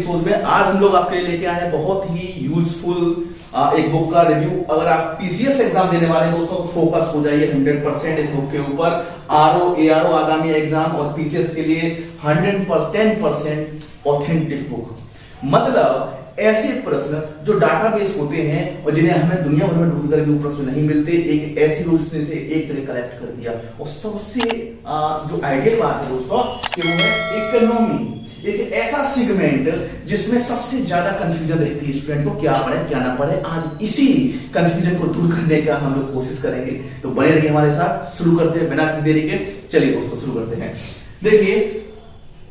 Episode में आज हम लोग आपके लिए लेके आए हैं बहुत ही यूजफुल एक बुक का रिव्यू। अगर आप पीसीएस एग्जाम देने वाले हैं दोस्तों तो फोकस हो जाइए 100% इस बुक के ऊपर। आरओ एआरओ आगामी एग्जाम और पीसीएस के लिए 110% ऑथेंटिक बुक, मतलब ऐसे प्रश्न जो डाटाबेस होते हैं और जिन्हें हमें दुनिया भर में ढूंढकर भी प्रश्न नहीं मिलते, एक ऐसी रूप से एक तरह कलेक्ट कर दिया। और सबसे जो आइडियल बात है दोस्तों कि वो है इकोनॉमी, एक ऐसा सेगमेंट जिसमें सबसे ज्यादा कंफ्यूजन रहती है स्टूडेंट को, क्या पढ़े क्या ना पढ़े। आज इसी कंफ्यूजन को दूर करने का हम लोग कोशिश करेंगे, तो बने रहिए हमारे साथ। शुरू करते हैं बिना किसी देरी के। चलिए दोस्तों शुरू करते हैं। देखिए,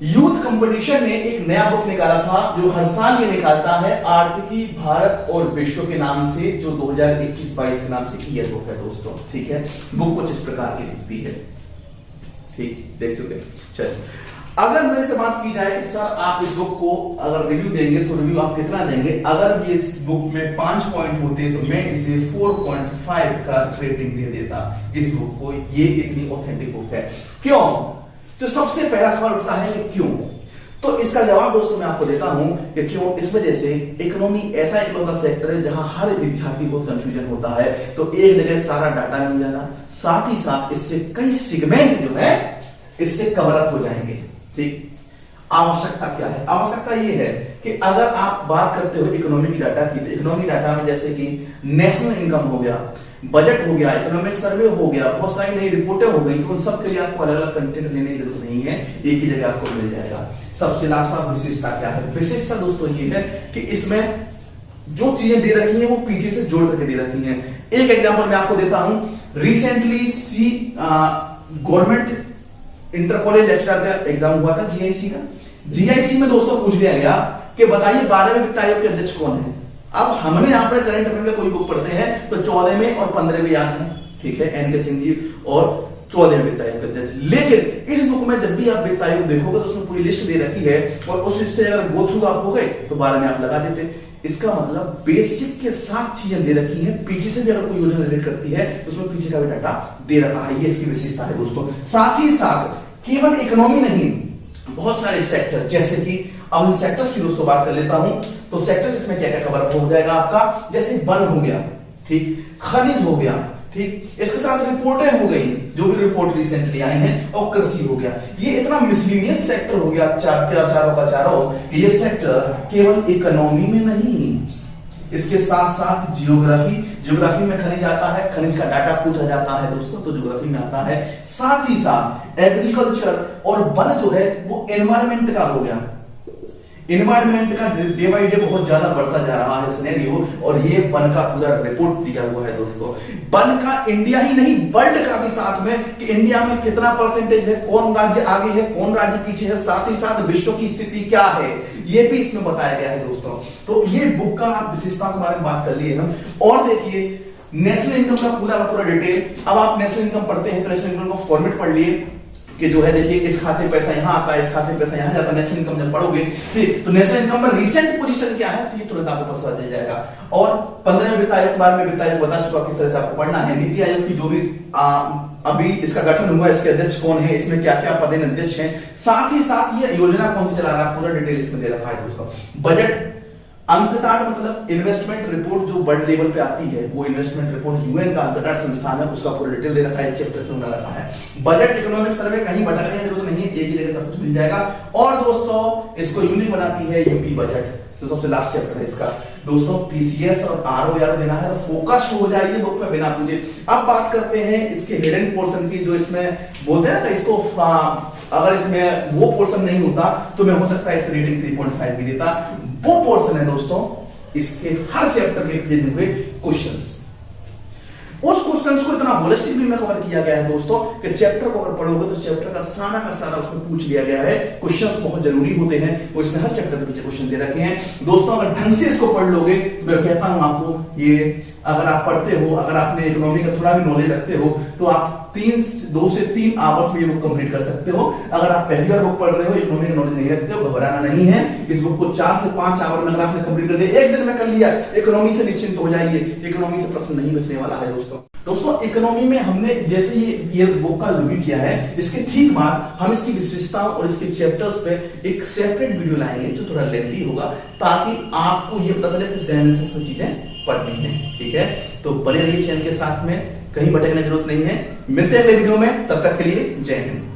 यूथ कंपटीशन ने एक नया बुक निकाला था जो हर साल ये निकालता है, आर्थिकी भारत और विश्व के नाम से, जो 2021-22 के नाम से ये बुक है दोस्तों। ठीक है, बुक कुछ इस प्रकार की दिखती है। ठीक, देख चुके। चलिए, अगर मेरे से बात की जाए कि सर आप इस बुक को अगर रिव्यू देंगे तो रिव्यू आप कितना देंगे, अगर ये इस बुक में 5 पॉइंट होते तो मैं इसे 4.5 का रेटिंग दे देता इस बुक को। ये इतनी ऑथेंटिक बुक है। क्यों? तो सबसे पहला सवाल उठता है कि क्यों, तो इसका जवाब दोस्तों मैं आपको देता हूं कि क्यों। इस वजह से इकोनॉमी ऐसा इकलौता सेक्टर है जहां हर विद्यार्थी को कंफ्यूजन होता है, तो एक जगह सारा डाटा मिल जाना, साथ ही साथ इससे कई सेगमेंट जो है इससे कवर अप हो जाएंगे। ठीक, आवश्यकता क्या है? आवश्यकता ये है कि अगर आप बात करते हो इकोनॉमिक डाटा की, तो इकोनॉमिक डाटा में जैसे कि नेशनल इनकम हो गया, बजट हो गया, इकोनॉमिक सर्वे हो गया, बहुत सारी नई रिपोर्टें हो गई, तो उन सब के लिए आपको अलग अलग कंटेंट लेने की जरूरत नहीं है, एक ही जगह आपको मिल जाएगा। सबसे लास्ट में विशेषता क्या है? विशेषता दोस्तों ये है कि इसमें जो चीजें दे रखी हैं वो पीछे से जोड़ करके दे रखी हैं। एक एग्जांपल मैं आपको देता हूं। Recently government inter college lecturer का एग्जाम हुआ था, जीआईसी का। जीआईसी में दोस्तों पूछ लिया गया कि बताइए 12वें वित्त आयोग के अध्यक्ष कौन है। अब हमने यहाँ पर करंट अफेयर का कोई बुक पढ़ते हैं तो 14वें और 15वें याद है, ठीक है, एनके सिंह जी, और 14वें वित्त आयोग के अध्यक्ष। लेकिन इस बुक में जब भी आप वित्त आयोग देखोगे तो उसमें पूरी लिस्ट दे रखी है, और उस लिस्ट से अगर गो थ्रू आप हो गए तो 12 में आप लगा देते। इसका मतलब बेसिक के साथ चीजें दे रखी है, पीछे से भी अगर कोई योजना रिलेट करती है तो उसमें पीछे का भी डाटा दे रखा है। ये इसकी विशेषता है दोस्तों। साथ ही साथ केवल इकोनॉमी नहीं, बहुत सारे सेक्टर, जैसे कि अब इन सेक्टर्स की दोस्तों बात कर लेता हूं, तो सेक्टर्स इसमें क्या क्या कवर हो जाएगा आपका, जैसे वन हो गया, ठीक, खनिज हो गया, ठीक, इसके साथ रिपोर्टें हो गई, जो भी रिपोर्ट रिसेंटली आई हैं, और कृषि हो गया। ये इतना मिसलिनियस सेक्टर हो गया चारों का चारों, कि ये सेक्टर केवल इकोनॉमी में नहीं, इसके साथ साथ ज्योग्राफी में खनिज आता है, खनिज का डाटा पूछा जाता है दोस्तों, तो ज्योग्राफी में आता है। साथ ही साथ एग्रीकल्चर और वन जो है वो एनवायरमेंट का हो गया। एनवायरमेंट का डे बाई डे बहुत ज्यादा बढ़ता जा रहा है सिनेरियो, और ये वन का पूरा रिपोर्ट दिया हुआ है दोस्तों। वन का इंडिया ही नहीं वर्ल्ड का भी साथ में, कि इंडिया में कितना परसेंटेज है, कौन राज्य आगे है, कौन राज्य पीछे है, साथ ही साथ विश्व की स्थिति क्या है, ये भी इसमें बताया गया है दोस्तों। तो ये बुक का आप विशेषताओं के बारे में बात कर लिए हम। और देखिए, नेशनल इनकम का पूरा डिटेल। अब आप नेशनल इनकम पढ़ते हैं तो नेशनल इनकम का फॉर्मेट पढ़ लिए कि जो है, देखिए इस खाते पैसा यहां आता है, इस खाते पैसा यहां जाता है। नेशनल इनकम जब पढ़ोगे ठीक, तो नेशनल इनकम में रिसेंट पोजीशन क्या है तो ये तुरंत आपको पता चल जाएगा। और 15वें वित्त आयोग के बारे में वित्त आयोग बता चुका किस तरह से आपको पढ़ना है। नीति आयोग की जो भी अभी इसका गठन हुआ, इसके अध्यक्ष कौन है, इसमें क्या क्या पदेन अध्यक्ष हैं, साथ ही साथ ये योजना कौन सी चला रहा है, पूरा डिटेल इसमें दे रखा है दोस्तों। बजट अंकटाट मतलब इन्वेस्टमेंट रिपोर्ट जो वर्ल्ड लेवल पे आती है, वो इन्वेस्टमेंट रिपोर्ट यूएन का अंकटाट संस्थान है, उसका पूरा डिटेल दे रखा है, चैप्टर से बना रखा है। बजट इकोनॉमिक सर्वे, कहीं भटकने की जरूरत नहीं है, एक ही जगह सब कुछ मिल जाएगा। और दोस्तों इसको यूनिक बनाती है यूपी बजट, तो सबसे लास्ट चैप्टर है इसका दोस्तों। पीसीएस और आरओ यार देना है तो फोकस हो जाइए बुक पे बिना पूछे। अब बात करते हैं इसके हिडन पोर्शन की, जो इसमें बोलते हैं ना, इसको अगर इसमें वो पोर्शन नहीं होता तो मैं हो सकता है इस रेटिंग 3.5 भी देता। वो पोर्शन है दोस्तों इसके हर चैप्टर के दिए हुए क्वेश्चंस। उस क्वेश्चंस को इतना होलिस्टिक भी में कवर किया गया है दोस्तों कि चैप्टर को अगर पढ़ोगे तो चैप्टर का सारा उसमें पूछ लिया गया है। क्वेश्चंस बहुत जरूरी होते हैं, वो इसमें हर चैप्टर के पीछे क्वेश्चन दे रखे हैं दोस्तों। अगर ढंग से इसको पढ़ लोगे तो मैं कहता हूं आपको, ये अगर आप पढ़ते हो, अगर आपने इकोनॉमी का थोड़ा भी नॉलेज रखते हो, तो आप 2 से 3 आवर्स में ये बुक कंप्लीट कर सकते हो। अगर आप पहली बार बुक पढ़ रहे हो, इकोनॉमी का नॉलेज नहीं रखते हो, घबराना नहीं है। इस बुक को 4 से 5 आवर में अगर आपने कंप्लीट कर दिया, एक दिन में कर लिया, इकोनॉमी से निश्चिंत हो जाइए, इकोनॉमी से प्रश्न नहीं बचने वाला है दोस्तों। दोस्तों इकोनॉमी में हमने जैसे ये बुक का रिव्यू किया है, इसके ठीक बाद हम इसकी विशेषताओं और इसके चैप्टर्स पे एक सेपरेट वीडियो लाएंगे जो थोड़ा लेंथी होगा, ताकि आपको ये पता चले किस डायमेंशन में चीजें पढ़नी है। ठीक है, तो बने रहिए चैनल के साथ में, कहीं भटकने की जरूरत नहीं है। मिलते हैं अगले वीडियो में, तब तक के लिए जय हिंद।